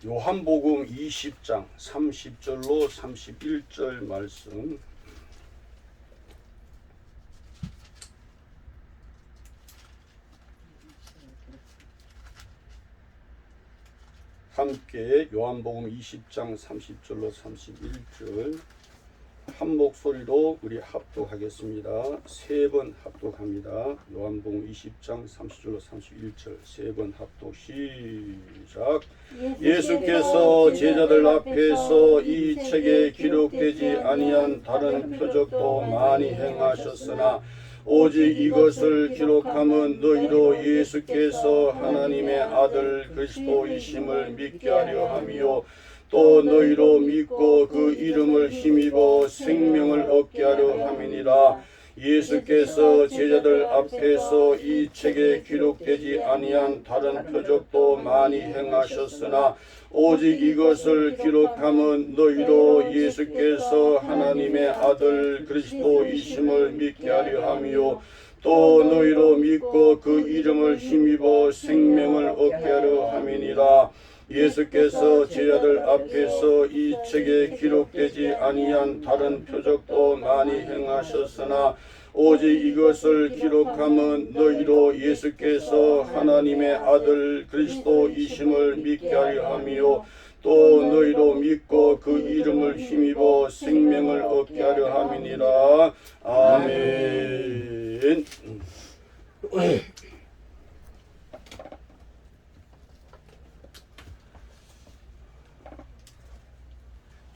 요한복음 20장 30절로 31절 말씀 함께 요한복음 20장 30절로 31절 한 목소리로 우리 합독하겠습니다. 세 번 합독합니다. 요한복음 20장 30절로 31절 세 번 합독 시작. 예수께서 제자들 앞에서 이 책에 기록되지 아니한 다른 표적도 많이 행하셨으나 오직 이것을 기록함은 너희로 예수께서 하나님의 아들 그리스도이심을 믿게 하려 함이요 또 너희로 믿고 그 이름을 힘입어 생명을 얻게 하려 함이니라. 예수께서 제자들 앞에서 이 책에 기록되지 아니한 다른 표적도 많이 행하셨으나 오직 이것을 기록함은 너희로 예수께서 하나님의 아들 그리스도이심을 믿게 하려 함이요 또 너희로 믿고 그 이름을 힘입어 생명을 얻게 하려 함이니라. 예수께서 제자들 앞에서 이 책에 기록되지 아니한 다른 표적도 많이 행하셨으나 오직 이것을 기록함은 너희로 예수께서 하나님의 아들 그리스도이심을 믿게 하려 함이요 또 너희로 믿고 그 이름을 힘입어 생명을 얻게 하려 함이니라. 아멘.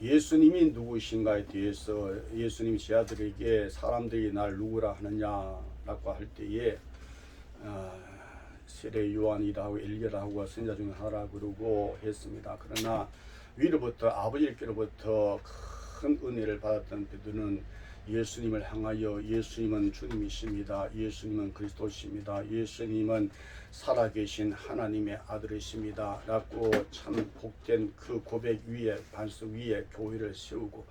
예수님이 누구신가에 대해서 예수님 제자들에게 사람들이 날 누구라 하느냐라고 할 때에 세례 요한이라 하고 엘리야라 하고 선지자 중에 하나라 그러고 했습니다. 그러나 위로부터 아버지께로부터 큰 은혜를 받았던 베드로는 예수님을 향하여 예수님은 주님이십니다. 예수님은 그리스도십니다. 예수님은 살아계신 하나님의 아들이십니다. 라고 참 복된 그 고백 위에 반석 위에 교회를 세우고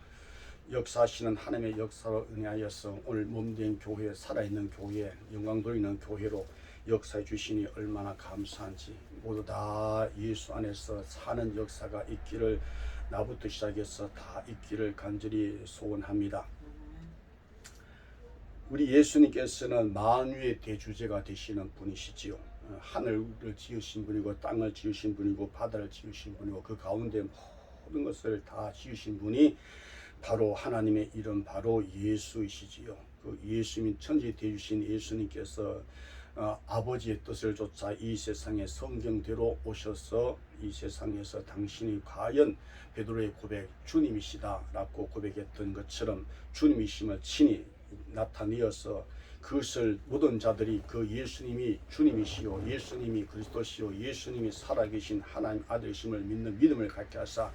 역사하시는 하나님의 역사로 은혜하여서 오늘 몸된 교회, 살아있는 교회, 영광 돌리는 교회로 역사해 주시니 얼마나 감사한지 모두 다 예수 안에서 사는 역사가 있기를 나부터 시작해서 다 있기를 간절히 소원합니다. 우리 예수님께서는 만유의 대주제가 되시는 분이시지요. 하늘을 지으신 분이고 땅을 지으신 분이고 바다를 지으신 분이고 그 가운데 모든 것을 다 지으신 분이 바로 하나님의 이름 바로 예수이시지요. 그 예수님 천지 되주신 예수님께서 아버지의 뜻을 좇아 이 세상에 성경대로 오셔서 이 세상에서 당신이 과연 베드로의 고백 주님이시다 라고 고백했던 것처럼 주님이심을 친히 나타내어서 그것을 모든 자들이 그 예수님이 주님이시요 예수님이 그리스도시요 예수님이 살아계신 하나님 아들이심을 믿는 믿음을 갖게 하사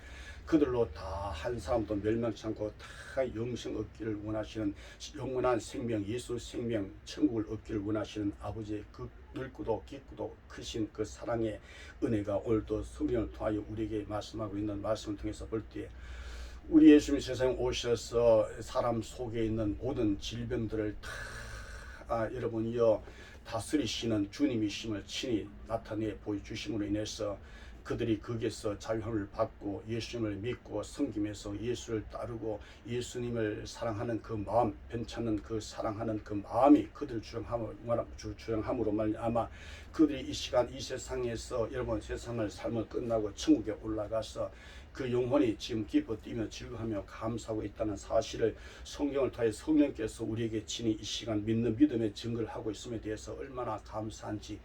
그들로 다 한 사람도 멸망치 않고 다 영생 얻기를 원하시는 영원한 생명 예수 생명 천국을 얻기를 원하시는 아버지의 그 넓고도 깊고도 크신 그 사랑의 은혜가 오늘도 성경을 통하여 우리에게 말씀하고 있는 말씀을 통해서 볼 때 우리 예수님 세상에 오셔서 사람 속에 있는 모든 질병들을 다 여러분이요 다스리시는 주님이심을 친히 나타내 보여주심으로 인해서 그들이 거기에서 자유함을 받고 예수님을 믿고 섬기면서 예수를 따르고 예수님을 사랑하는 그 마음 괜찮은 그 사랑하는 그 마음이 그들 주장함으로 말미암아 그들이 이 시간 이 세상에서 여러분 세상을 삶을 끝나고 천국에 올라가서 그 영혼이 지금 기뻐 뛰며 즐거워하며 감사하고 있다는 사실을 성경을 통해 성령께서 우리에게 친히 이 시간 믿는 믿음의 증거를 하고 있음에 대해서 얼마나 감사한지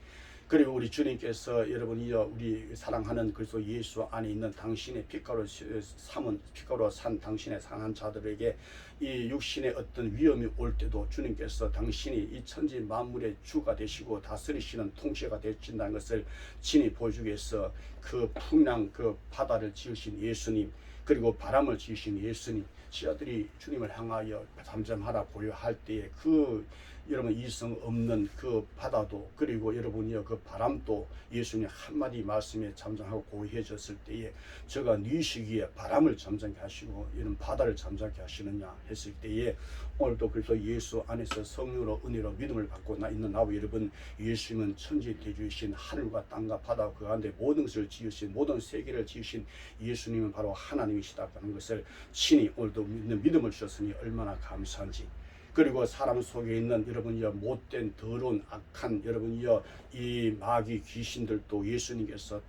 그리고 우리 주님께서 여러분이요 우리 사랑하는 그리스도 예수 안에 있는 당신의 빛가루 삼은 빛가루 산 당신의 사랑한 자들에게 이 육신의 어떤 위험이 올 때도 주님께서 당신이 이 천지 만물의 주가 되시고 다스리시는 통치가 되신다는 것을 친히 보여주기 위해서 그 풍랑 그 바다를 지으신 예수님 그리고 바람을 지으신 예수님 지하들이 주님을 향하여 잠잠하라 고요할 때에 그 여러분 이성 없는 그 바다도 그리고 여러분이요 그 바람도 예수님 한마디 말씀에 잠잠하고 고해졌을 때에 저가 네 시기에 바람을 잠잠케 하시고 이런 바다를 잠잠케 하시느냐 했을 때에 오늘도 그래서 예수 안에서 성령으로 은혜로 믿음을 받고 있는 나와 여러분, 예수님은 천지대주이신 하늘과 땅과 바다 그 가운데 모든 것을 지으신 모든 세계를 지으신 예수님은 바로 하나님이시다는 것을 친히 오늘도 믿는 믿음을 주셨으니 얼마나 감사한지. 그리고 사람 속에 있는 여러분이여 못된 더러운 악한 여러분이여 이 마귀 귀신들도 예수님께서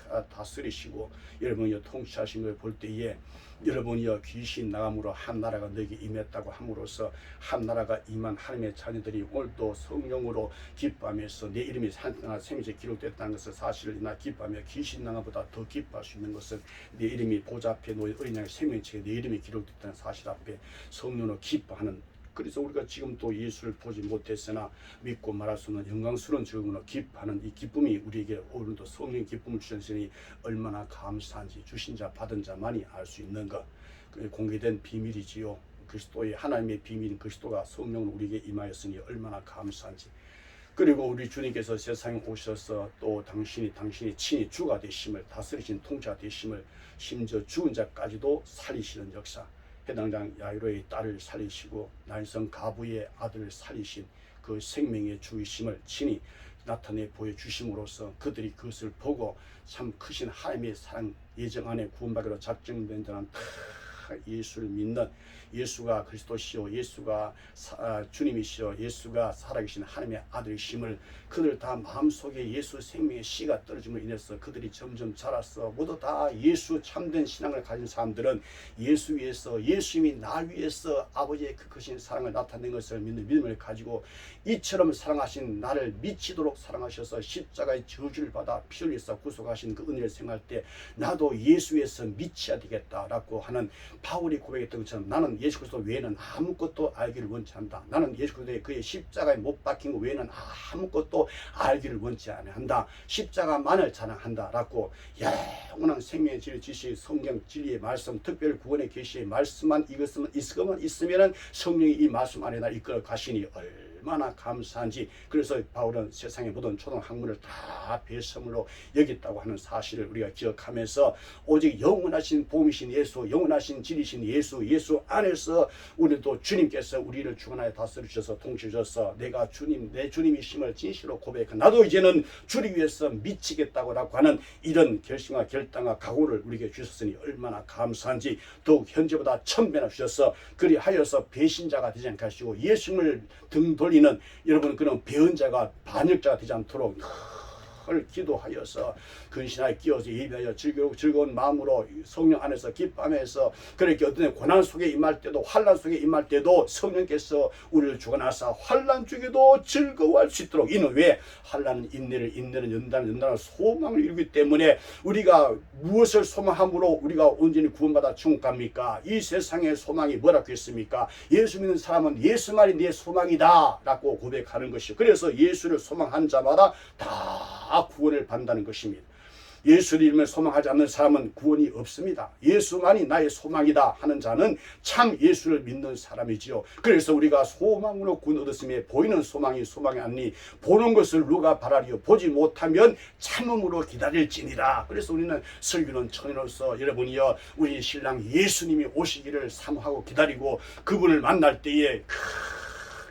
다 다스리시고 여러분이여 통치하신 걸 볼 때에 여러분이여 귀신 나감으로 한 나라가 너에게 임했다고 함으로써 한 나라가 임한 하나님의 자녀들이 오늘도 성령으로 기뻐하면서 내 이름이 산땅 생명에 기록됐다는 것을 사실을 나 기뻐하며 귀신 나감보다 더 기뻐할 수 있는 것은 내 이름이 보좌 앞에 놓인 어린 양의 생명책에 내 이름이 기록됐다는 사실 앞에 성령으로 기뻐하는. 그래서 우리가 지금 또 예수를 보지 못했으나 믿고 말할 수 없는 영광스러운 즐거움으로 기뻐하는 이 기쁨이 우리에게 오늘도 성령의 기쁨을 주셨으니 얼마나 감사한지 주신 자 받은 자만이 알 수 있는 것, 공개된 비밀이지요. 그리스도의 하나님의 비밀인 그리스도가 성령으로 우리에게 임하였으니 얼마나 감사한지. 그리고 우리 주님께서 세상에 오셔서 또 당신이 친히 주가 되심을, 다스리신 통치가 되심을, 심지어 죽은 자까지도 살리시는 역사, 해당장 야이로의 딸을 살리시고 난성 가부의 아들을 살리신 그 생명의 주이심을 친히 나타내 보여주심으로써 그들이 그것을 보고 참 크신 하나님의 사랑 예정 안에 구원받기로 작정된 자는 다 예수를 믿는, 예수가 그리스도시요 예수가 주님이시요 예수가 살아계신 하나님의 아들이심을 그들 다 마음속에 예수 생명의 씨가 떨어짐으로 인해서 그들이 점점 자라서 모두 다 예수 참된 신앙을 가진 사람들은 예수 위에서 예수님이 나 위해서 아버지의 그 크신 사랑을 나타낸 것을 믿는 믿음을 가지고 이처럼 사랑하신 나를 미치도록 사랑하셔서 십자가의 저주를 받아 피 흘려서 구속하신 그 은혜를 생각할 때 나도 예수 위에서 미쳐야 되겠다라고 하는 바울이 고백했던 것처럼 나는 예수 그리스도 외에는 아무것도 알기를 원치 않는다. 나는 예수 그리스도의 그의 십자가에 못 박힌 것 외에는 아무것도 알기를 원치 않는다. 십자가만을 자랑한다 라고 영원한 생명의 진리 지시 성경 진리의 말씀 특별 구원의 계시의 말씀만 이것만 있으면 성령이 이 말씀 안에 날 이끌어 가시니 얼마나 감사한지. 그래서 바울은 세상의 모든 초등 학문을 다 배설물로 여겼다고 하는 사실을 우리가 기억하면서 오직 영원하신 복음이신 예수, 영원하신 진리신 예수, 예수 안에서 우리도 주님께서 우리를 주관하여 다스려 주셔서 통치해 주셔서 내가 주님, 내 주님이심을 진실로 고백한 나도 이제는 주를 위해서 미치겠다고 하는 이런 결심과 결단과 각오를 우리에게 주셨으니 얼마나 감사한지. 더욱 현재보다 1000배나 주셔서 그리하여서 배신자가 되지 않게 하시고 예수님을 등 돌리는 여러분 그런 배은자가 반역자가 되지 않도록 기도하여서 근신하여 끼어서 예배하여 즐거운 마음으로 성령 안에서 기뻐하면서 그렇게 어떤 고난 속에 임할 때도 환난 속에 임할 때도 성령께서 우리를 주관하사 환난 중에도 즐거워할 수 있도록. 이는 왜? 환난은 인내를, 인내는 연단을 소망을 이루기 때문에 우리가 무엇을 소망함으로 우리가 온전히 구원받아 천국 갑니까? 이 세상의 소망이 뭐라고 했습니까? 예수 믿는 사람은 예수만이 내 소망이다 라고 고백하는 것이요. 그래서 예수를 소망한 자마다 다 구원을 받는다는 것입니다. 예수를 믿으며 소망하지 않는 사람은 구원이 없습니다. 예수만이 나의 소망이다 하는 자는 참 예수를 믿는 사람이지요. 그래서 우리가 소망으로 구원 얻었으며 보이는 소망이 아니니 보는 것을 누가 바라리요 보지 못하면 참음으로 기다릴지니라. 그래서 우리는 설교는 청년으로서 여러분이여 우리 신랑 예수님이 오시기를 사모하고 기다리고 그분을 만날 때에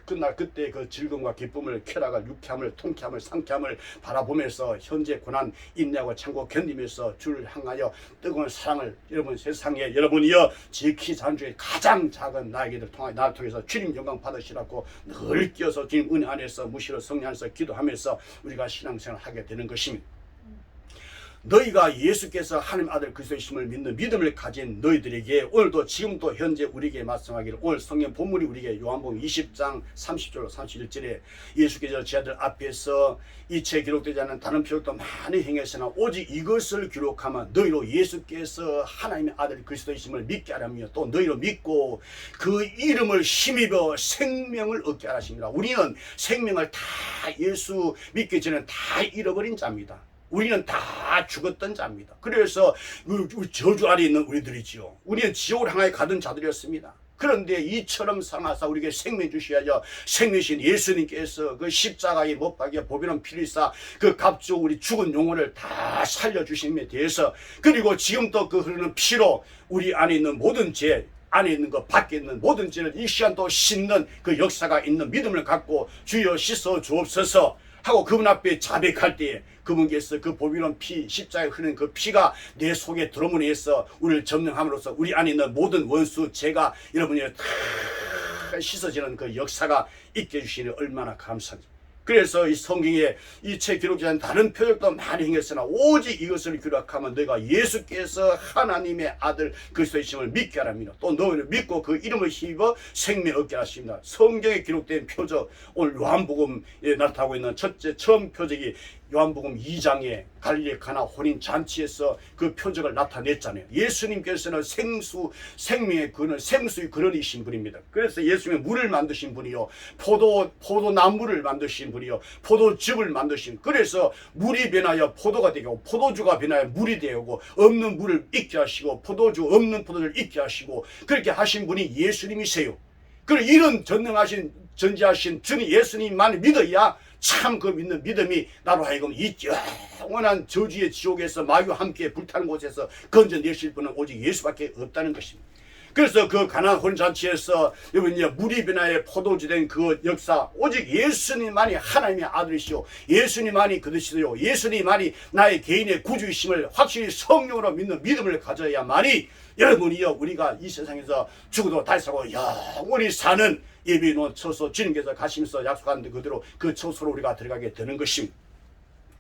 그날 그때 그 즐거움과 기쁨을, 쾌락을, 유쾌함을, 통쾌함을, 상쾌함을 바라보면서 현재 고난 인내하고 참고 견디면서 주를 향하여 뜨거운 사랑을 여러분 세상에 여러분이여 지키 자는 중에 가장 작은 나에게들 통하여 나를 통해서 주님 영광 받으시라고 늘 끼어서 주님 은혜 안에서 무시로 성령 안에서 기도하면서 우리가 신앙생활을 하게 되는 것입니다. 너희가 예수께서 하나님 아들 그리스도이심을 믿는 믿음을 가진 너희들에게 오늘도 지금도 현재 우리에게 말씀하기를 오늘 성경 본문이 우리에게 요한복음 20장 30절로 31절에 예수께서 제 아들 앞에서 이체 기록되지 않은 다른 표적도 많이 행했으나 오직 이것을 기록하면 너희로 예수께서 하나님의 아들 그리스도이심을 믿게 하라며 또 너희로 믿고 그 이름을 힘입어 생명을 얻게 하십니다. 우리는 생명을 다 예수 믿기 전에 다 잃어버린 자입니다. 우리는 다 죽었던 자입니다. 그래서 저주 아래 있는 우리들이지요. 우리는 지옥을 향하여 가던 자들이었습니다. 그런데 이처럼 상하사 우리에게 생명 주셔야죠. 생명이신 예수님께서 그 십자가에 못 박여 보배는 피를 사 그 값주고 우리 죽은 영혼을 다 살려주심에 대해서, 그리고 지금도 그 흐르는 피로 우리 안에 있는 모든 죄, 안에 있는 것 밖에 있는 모든 죄를 이 시간도 씻는 그 역사가 있는 믿음을 갖고 주여 씻어 주옵소서 하고 그분 앞에 자백할 때에 그분께서 그 보배로운 피, 십자가에 흐르는 그 피가 내 속에 들어오므로 해서 우리를 점령함으로써 우리 안에 있는 모든 원수, 죄가 여러분이 다 씻어지는 그 역사가 있게 해주시니 얼마나 감사합니다. 그래서 이 성경에 이 책 기록된 다른 표적도 많이 행했으나 오직 이것을 기록하면 너희가 예수께서 하나님의 아들 그리스도이심을 믿게 하랍니다. 또 너희를 믿고 그 이름을 힘입어 생명 얻게 하십니다. 성경에 기록된 표적, 오늘 요한복음에 나타나고 있는 처음 표적이 요한복음 2장에 갈릴리 가나 혼인 잔치에서 그 표적을 나타냈잖아요. 예수님께서는 생명의 근원, 생수의 근원이신 분입니다. 그래서 예수님은 물을 만드신 분이요, 포도나무를 만드신 분이요, 포도즙을 만드신, 그래서 물이 변하여 포도가 되고 포도주가 변하여 물이 되고 없는 물을 있게 하시고 포도주 없는 포도주를 있게 하시고 그렇게 하신 분이 예수님이세요. 그리고 이런 전지하신 주님 예수님만 믿어야 참 그 믿는 믿음이 나로 하여금 이 영원한 저주의 지옥에서 마귀와 함께 불타는 곳에서 건져내실 분은 오직 예수밖에 없다는 것입니다. 그래서 그 가나안 혼인잔치에서 여러분 물이 변화의 포도주 된 그 역사, 오직 예수님만이 하나님의 아들이시오, 예수님만이 그것이요, 예수님만이 나의 개인의 구주이심을 확실히 성령으로 믿는 믿음을 가져야만이 여러분이요, 우리가 이 세상에서 죽어도 다시 사고 영원히 사는 예비해 놓은 처소, 주님께서 가시면서 약속한 그대로 그 처소로 우리가 들어가게 되는 것입니다.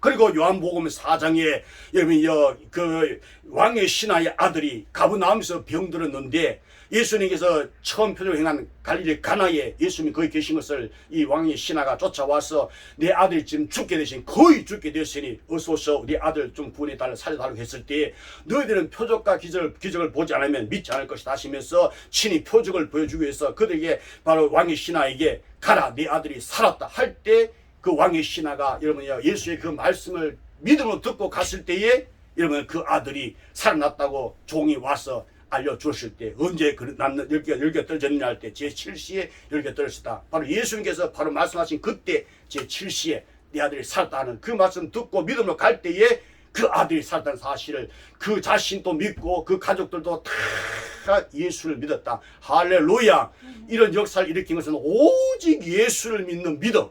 그리고 요한복음 4장에 여러분이요, 그 왕의 신하의 아들이 가버나움에서 병들었는데 예수님께서 처음 표적을 행한 갈릴리 가나에 예수님이 거기 계신 것을 이 왕의 신하가 쫓아와서 내 아들이 지금 죽게 되신, 거의 죽게 되었으니 어서 오셔 네 아들 좀 구원해달라, 살려달라고 했을 때 너희들은 표적과 기적을 보지 않으면 믿지 않을 것이다 하시면서 친히 표적을 보여주기 위해서 그들에게 바로 왕의 신하에게 가라 네 아들이 살았다 할 때 그 왕의 신하가 여러분이요, 예수의 그 말씀을 믿음으로 듣고 갔을 때에 여러분 그 아들이 살아났다고 종이 와서 알려주었을 때, 언제 낳는 열개 떨어졌느냐 할 때 제7시에 열개 떨어졌다. 바로 예수님께서 바로 말씀하신 그때 제7시에 내 아들이 살았다 하는 그 말씀 듣고 믿음으로 갈 때에 그 아들이 살았다는 사실을 그 자신도 믿고 그 가족들도 다 예수를 믿었다. 할렐루야. 이런 역사를 일으킨 것은 오직 예수를 믿는 믿음,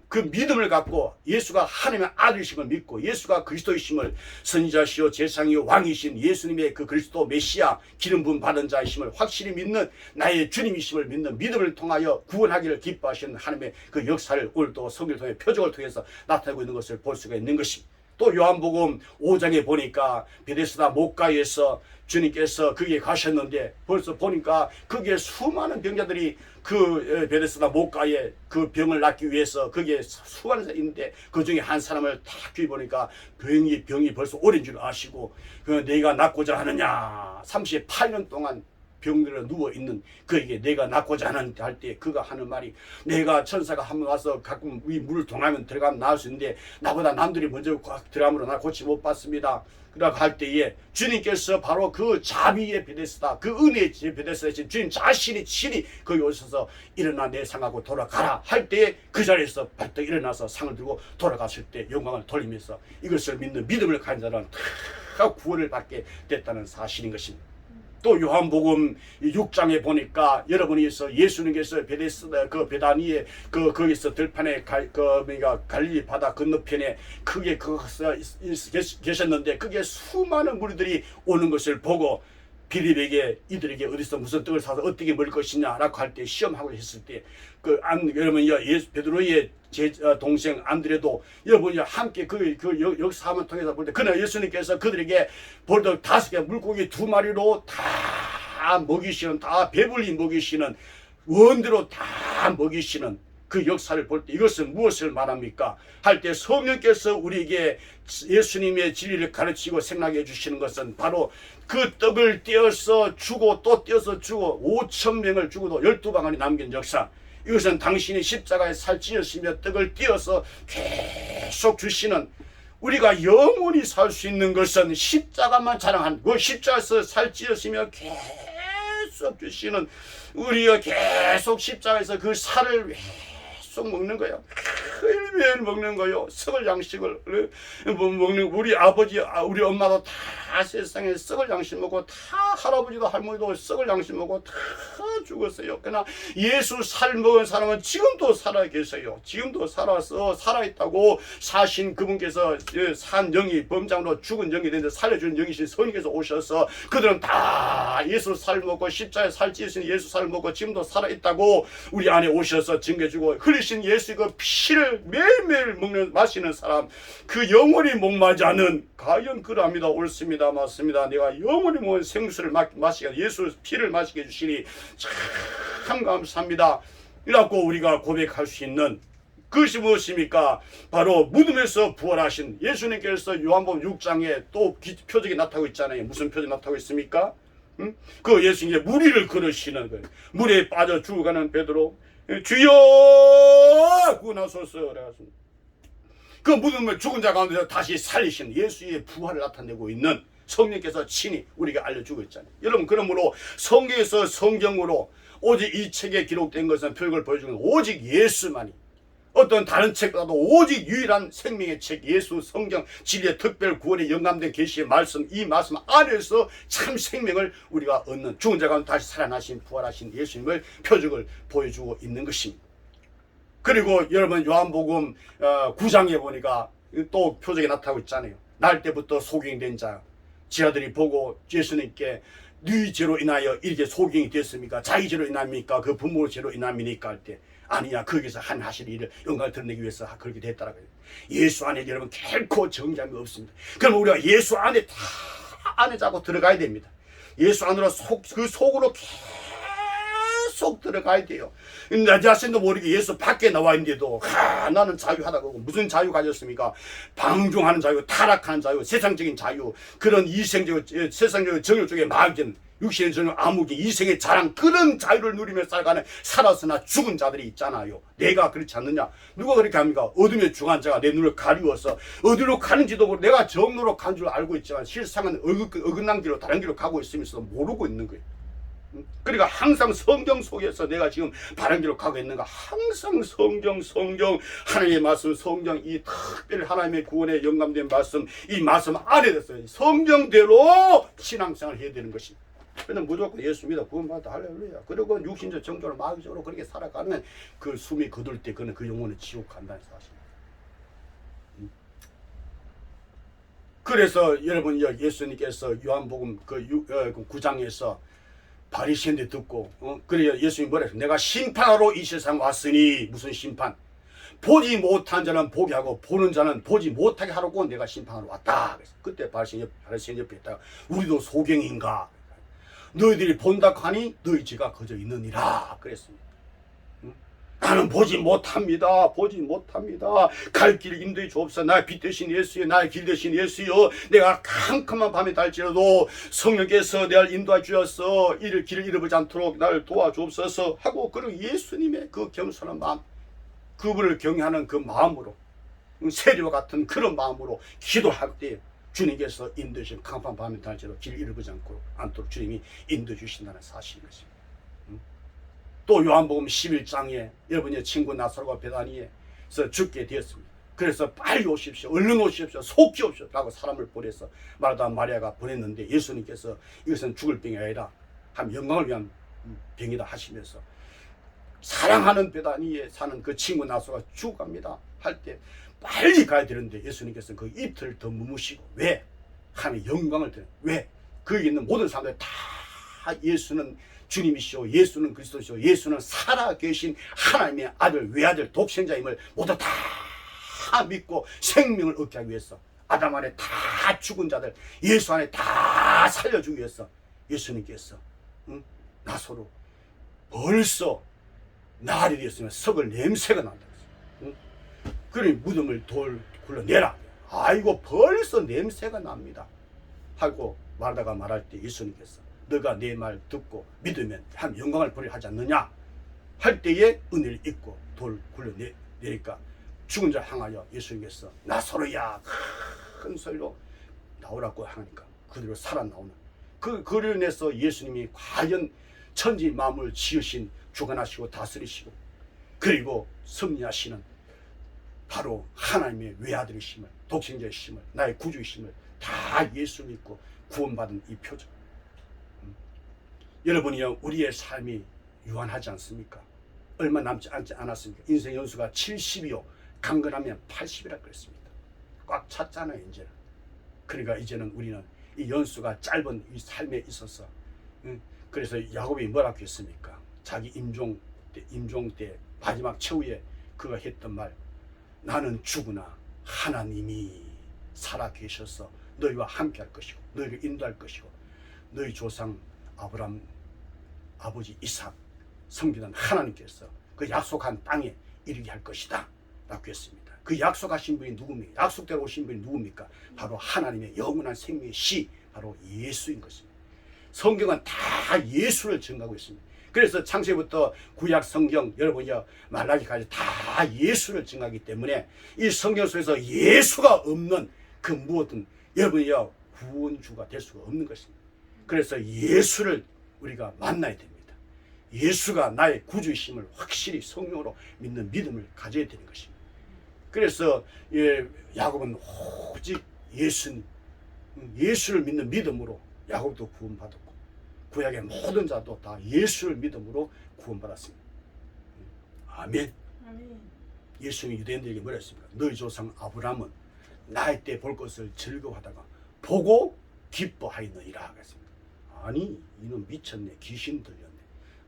그 믿음을 갖고 예수가 하나님의 아들이심을 믿고 예수가 그리스도이심을, 선지자시요 제사장이요 왕이신 예수님의 그 그리스도 메시아 기름 부음 받은 자이심을 확실히 믿는 나의 주님이심을 믿는 믿음을 통하여 구원하기를 기뻐하시는 하나님의 그 역사를 오늘도 성경을 통해 표적을 통해서 나타내고 있는 것을 볼 수가 있는 것입니다. 또 요한복음 5장에 보니까 베데스다 못가에서 주님께서 거기에 가셨는데 벌써 보니까 거기에 수많은 병자들이 그 베데스다 못가에 그 병을 낫기 위해서 거기에 수많은 사람이 있는데 그 중에 한 사람을 딱 귀 보니까 병이 벌써 오랜 줄 아시고 내가 낫고자 하느냐 38년 동안 병들어 누워있는 그에게 내가 낫고자 하는 할 때 그가 하는 말이, 내가 천사가 한번 와서 가끔 이 물을 동하면 들어가면 나을 수 있는데 나보다 남들이 먼저 들어가므로 나 고치 못 받습니다. 그러고 할 때에 주님께서 바로 그 자비의 베데스다, 그 은혜의 베데스다이신 주님 자신이 친히 거기 오셔서 일어나 내 상하고 돌아가라 할 때에 그 자리에서 발떡 일어나서 상을 들고 돌아갔을 때 영광을 돌리면서 이것을 믿는 믿음을 가진 자는 다 구원을 받게 됐다는 사실인 것입니다. 또 요한복음 6장에 보니까 여러분이서 예수님께서 베데스다 그 베다니에 거기서 들판에 갈릴리 바다 건너편에 크게 거기서 계셨는데 그게 수많은 무리들이 오는 것을 보고 빌립에게 이들에게 어디서 무슨 떡을 사서 어떻게 먹을 것이냐라고 할 때 시험하고 했을 때 여러분 베드로의 동생 안드레도 여러분이 함께 그 역사함을 통해서 볼 때 그날 예수님께서 그들에게 볼떡 5개 물고기 2마리로 다 먹이시는, 다 배불리 먹이시는, 원대로 다 먹이시는 그 역사를 볼 때 이것은 무엇을 말합니까? 할 때 성령께서 우리에게 예수님의 진리를 가르치고 생각해 해주시는 것은 바로 그 떡을 떼어서 주고 또 떼어서 주고 5,000명을 죽어도 12방울이 남긴 역사, 이것은 당신이 십자가에 살찌으시며 떡을 떼어서 계속 주시는, 우리가 영원히 살 수 있는 것은 십자가만 자랑한 그 십자가에서 살찌으시며 계속 계속 주시는, 우리가 계속 십자가에서 그 살을 계속 먹는 거예요. 매일 먹는 거요. 썩을 양식을 먹는, 우리 아버지, 우리 엄마도 다 세상에 썩을 양식 먹고, 다 할아버지도 할머니도 썩을 양식 먹고 다 죽었어요. 그러나 예수 살 먹은 사람은 지금도 살아 계세요. 지금도 살아있다고 사신 그분께서 산 영이, 범장으로 죽은 영이 되는데 살려주는 영이신 성령께서 오셔서 그들은 다 예수 살 먹고 십자가에 살 찢으신 예수 살 먹고 지금도 살아있다고 우리 안에 오셔서 증거해주고, 흘리신 예수의 그 피를 매일매일 마시는 사람, 그 영원히 목마르지 않은, 과연 그러합니다. 옳습니다. 맞습니다. 내가 영원히 먹은 생수를 마시게, 예수 피를 마시게 해주시니 참 감사합니다. 이라고 우리가 고백할 수 있는 그것이 무엇입니까? 바로 무덤에서 부활하신 예수님께서 요한복음 6장에 또 표적이 나타나고 있잖아요. 무슨 표적이 나타나고 있습니까? 그 예수님의 무리를 걸으시는 거예요. 물에 빠져 죽어가는 베드로, 주여 구원하소서. 그 무덤을 죽은 자 가운데서 다시 살리신 예수의 부활을 나타내고 있는 성령께서 친히 우리에게 알려주고 있잖아요. 여러분, 그러므로 성경에서 성경으로 오직 이 책에 기록된 것은 표적을 보여주는 오직 예수만이, 어떤 다른 책보다도 오직 유일한 생명의 책, 예수 성경, 진리의 특별 구원에 영감된 계시의 말씀, 이 말씀 안에서 참 생명을 우리가 얻는, 죽은 자 가운데 다시 살아나신 부활하신 예수님을 표적을 보여주고 있는 것입니다. 그리고 여러분, 요한복음 9장에 보니까 또 표적이 나타나고 있잖아요. 날 때부터 소경이 된 자, 지하들이 보고 예수님께 네 죄로 인하여 이렇게 소경이 됐습니까? 자기 죄로 인합니까? 그 부모 죄로 인함이니까 할 때, 아니야, 거기서 하실 일을 영광을 드러내기 위해서 그렇게 됐다라고요. 예수 안에 여러분 결코 정죄함이 없습니다. 그럼 우리가 예수 안에 다 안에 자꾸 들어가야 됩니다. 예수 안으로 그 속으로 계속 들어가야 돼요. 나 자신도 모르게 예수 밖에 나와 있는데도 나는 자유하다고. 무슨 자유 가졌습니까? 방종하는 자유, 타락하는 자유, 세상적인 자유, 그런 이생적인 세상적인 정욕 쪽에 마귀는 육신의 전혀 암흑이 이생의 자랑, 그런 자유를 누리며 살아가는 살았으나 죽은 자들이 있잖아요. 내가 그렇지 않느냐? 누가 그렇게 합니까? 어둠의 중한 자가 내 눈을 가리워서 어디로 가는지도 모르고, 내가 정로로 간 줄 알고 있지만 실상은 어긋난 길로 다른 길로 가고 있으면서 모르고 있는 거예요. 그러니까 항상 성경 속에서 내가 지금 바른 길로 가고 있는가, 항상 성경 하나님의 말씀, 성경, 이 특별히 하나님의 구원에 영감된 말씀, 이 말씀 안에 대해서 성경대로 신앙생활을 해야 되는 것입니다. 그는 무조건 예수 믿어 구원받아 할렐루야. 그리고 육신적 정도로 마귀적으로 그렇게 살아가는 그 숨이 거둘 때 그는 그 영혼은 지옥 간다는 사실. 그래서 여러분, 예수님께서 요한복음 그 9장에서 바리새인들 듣고, 그래 예수님이 뭐라 했어요? 내가 심판하러 이 세상 왔으니, 무슨 심판? 보지 못한 자는 보게 하고 보는 자는 보지 못하게 하라고 내가 심판하러 왔다. 그래서 그때 바리새인 옆에 있다가, 우리도 소경인가? 너희들이 본다 하니 너희 죄가 그저 있느니라 그랬습니다. 나는 보지 못합니다. 갈 길 인도해 주옵소서. 나의 빛 되신 예수여, 나의 길 되신 예수여, 내가 캄캄한 밤에 달지라도 성령께서 나를 인도해 주셔서 길을 잃어버리지 않도록 나를 도와주옵소서 하고, 그리고 예수님의 그 겸손한 마음, 그분을 경외하는 그 마음으로, 세리와 같은 그런 마음으로 기도할 때 주님께서 인도해 주신 캄캄한 밤에 달지라도 길을 잃어버리지 않도록 주님이 인도해 주신다는 사실인 것입니다. 또 요한복음 11장에 여러분의 친구 나사로가 베다니에서 죽게 되었습니다. 그래서 빨리 오십시오, 얼른 오십시오, 속히 오십시오 라고 사람을 보내서 마르다 마리아가 보냈는데, 예수님께서 이것은 죽을 병이 아니라 한 영광을 위한 병이다 하시면서 사랑하는 베다니에 사는 그 친구 나사로가 죽어갑니다 할 때 빨리 가야 되는데, 예수님께서는 그 이틀 더 머무시고, 왜? 하나님의 영광을 드려. 왜? 거기 있는 모든 사람들이 다 예수는 주님이시오, 예수는 그리스도시오, 예수는 살아계신 하나님의 아들, 외아들, 독생자임을 모두 다 믿고 생명을 얻게 하기 위해서, 아담 안에 다 죽은 자들 예수 안에 다 살려주기 위해서 예수님께서 나사로 벌써 날이 되었으면 썩을 냄새가 난다. 그러니 무덤을 굴러내라. 아이고 벌써 냄새가 납니다 하고 말하다가 말할 때, 예수님께서 너가 내 말 듣고 믿으면 한 영광을 보리라 하지 않느냐 할 때에 은혜를 입고 돌 굴러내니까 죽은 자 향하여 예수님께서 나사로야 큰 소리로 나오라고 하니까 그대로 살아나오는, 그 거리를 내서 예수님이 과연 천지 만물 지으신 주관하시고 다스리시고 그리고 섭리하시는 바로 하나님의 외아들이심을, 독생자이심을, 나의 구주이심을 다 예수 믿고 구원받은 이 표정. 여러분이요, 우리의 삶이 유한하지 않습니까? 얼마 남지 않았습니까? 인생 연수가 70이요 강건하면 80이라 그랬습니다. 꽉 찼잖아요 이제는. 그러니까 이제는 우리는 이 연수가 짧은 이 삶에 있어서, 그래서 야곱이 뭐라고 했습니까? 자기 임종 때 마지막 최후에 그가 했던 말, 나는 죽으나 하나님이 살아 계셔서 너희와 함께 할 것이고 너희를 인도할 것이고 너희 조상 아브람 아버지 이삭 섬기던 하나님께서 그 약속한 땅에 이르게 할 것이다 라고 했습니다. 그 약속하신 분이 누굽니까? 약속대로 오신 분이 누굽니까? 바로 하나님의 영원한 생명의 시, 바로 예수인 것입니다. 성경은 다 예수를 증거하고 있습니다. 그래서 창세부터 구약 성경 여러분이요 말라기까지 다 예수를 증거하기 때문에 이 성경 속에서 예수가 없는 그 무엇든 여러분이요 구원주가 될 수가 없는 것입니다. 그래서 예수를 우리가 만나야 됩니다. 예수가 나의 구주이심을 확실히 성령으로 믿는 믿음을 가져야 되는 것입니다. 그래서 야곱은 오직 예수를 믿는 믿음으로 야곱도 구원받았고 구약의 모든 자도 다 예수를 믿음으로 구원받았습니다. 아멘. 예수님이 유대인들에게 뭐라 했습니까? 너희 조상 아브라함은 나이 때 볼 것을 즐거워하다가 보고 기뻐하였느니라 그랬습니다. 아니 이놈 미쳤네, 귀신 들렸네.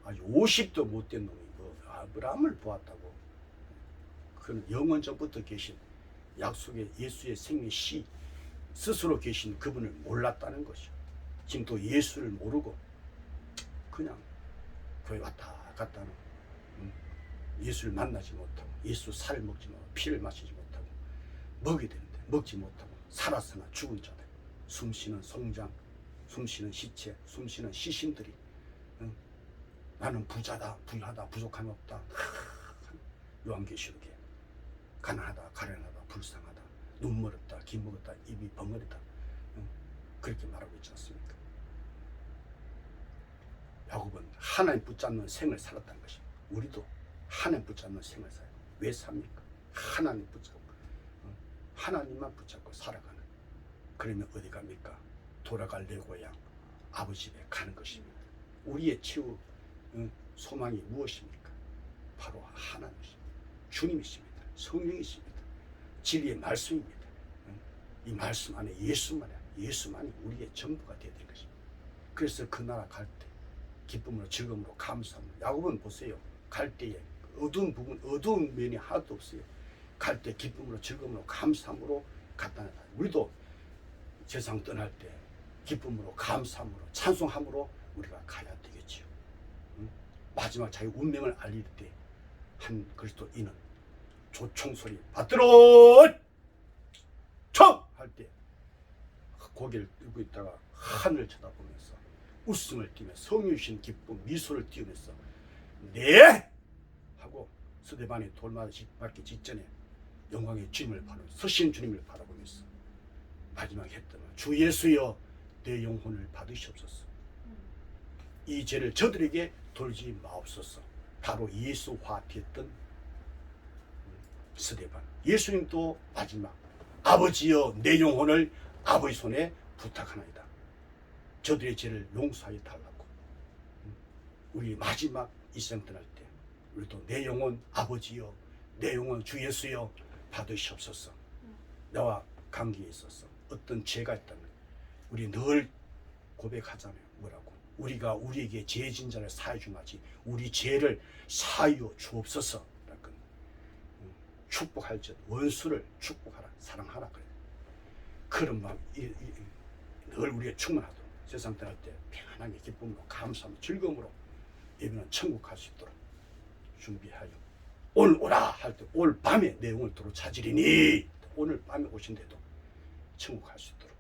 아주 50도 못된 놈이 뭐 아브라함을 보았다고. 그는 영원 전부터 계신 약속의 예수의 생명 시 스스로 계신 그분을 몰랐다는 것이죠. 지금 또 예수를 모르고 그냥 교회 왔다 갔다 하는, 예수를 만나지 못하고 예수 살을 먹지 못하고 피를 마시지 못하고 먹이 되는데 먹지 못하고 살았으나 죽은 자들, 숨쉬는 송장, 숨쉬는 시체, 숨쉬는 시신들이 나는 부자다, 부유하다, 부족함이 없다. 요한계시록에 가난하다, 가련하다, 불쌍하다, 눈 멀었다, 귀 먹었다, 입이 벙어리다, 그렇게 말하고 있지 않습니까? 야곱은 하나님 붙잡는 생을 살았다는 것입니다. 우리도 하나님 붙잡는 생을 살아요. 왜 삽니까? 하나님 붙잡고 하나님만 붙잡고 살아가는. 그러면 어디 갑니까? 돌아갈 내 고향 아버지 집에 가는 것입니다. 우리의 최후 소망이 무엇입니까? 바로 하나님이십니다. 주님이십니다. 성령이십니다. 진리의 말씀입니다. 이 말씀 안에 예수만이 우리의 전부가 되어야 될 것입니다. 그래서 그 나라 갈 때 기쁨으로 즐거움으로 감사함으로. 야곱은 보세요. 갈 때에 어두운 면이 하나도 없어요. 갈 때 기쁨으로 즐거움으로 감사함으로 갔다는 거예요. 우리도 세상 떠날 때 기쁨으로 감사함으로 찬송함으로 우리가 가야 되겠지요. 마지막 자기 운명을 알릴 때 한 그리스도인은 조총소리 받들어 청! 할 때 고개를 들고 있다가 하늘을 쳐다보면서 웃음을 띠며 성유신 기쁨 미소를 띄우면서 네! 하고 스데반이 돌맞기 직전에 영광의 주님을 바라보면서 서신 주님을 바라보면서 마지막에 했던 말, 주 예수여 내 영혼을 받으시옵소서. 이 죄를 저들에게 돌지 마옵소서. 바로 예수화 되었던 스데반. 예수님도 마지막 아버지여 내 영혼을 아버지 손에 부탁하나이다. 저들의 죄를 용서하여 달라고. 우리 마지막 이생 떠날 때 우리도 내 영혼 아버지여 내 영혼 주 예수여 받으시옵소서. 나와 관계에 있어서 어떤 죄가 있다면 우리 늘 고백하잖아요. 뭐라고? 우리가 우리에게 죄 진 자를 사하여 주마지 우리 죄를 사하여 주옵소서. 축복할 것 원수를 축복하라 사랑하라 그래. 그런 마음 늘 우리가 충만하도록 세상 떠날 때 평안하게 기쁨으로 감사하며 즐거움으로 예비는 천국 갈 수 있도록 준비하여 오늘 오라 할 때 올 밤에 내 영혼을 도로 찾으리니 오늘 밤에 오신데도 천국 갈 수 있도록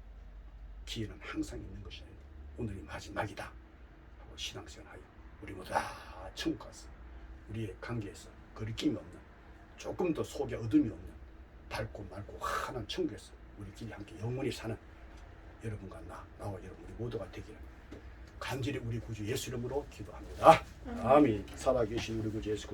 기회는 항상 있는 것이 아니다. 오늘이 마지막이다 하고 신앙생활하여 우리 모두 다 천국 가서 우리의 관계에서 거리낌이 없는 조금 더 속에 어둠이 없는 밝고 맑고 환한 천국에서 우리끼리 함께 영원히 사는 여러분과 나와 여러분 우리 모두가 되기를 간절히 우리 구주 예수 이름으로 기도합니다. 아멘. 살아계신 우리 구주 예수 그리스도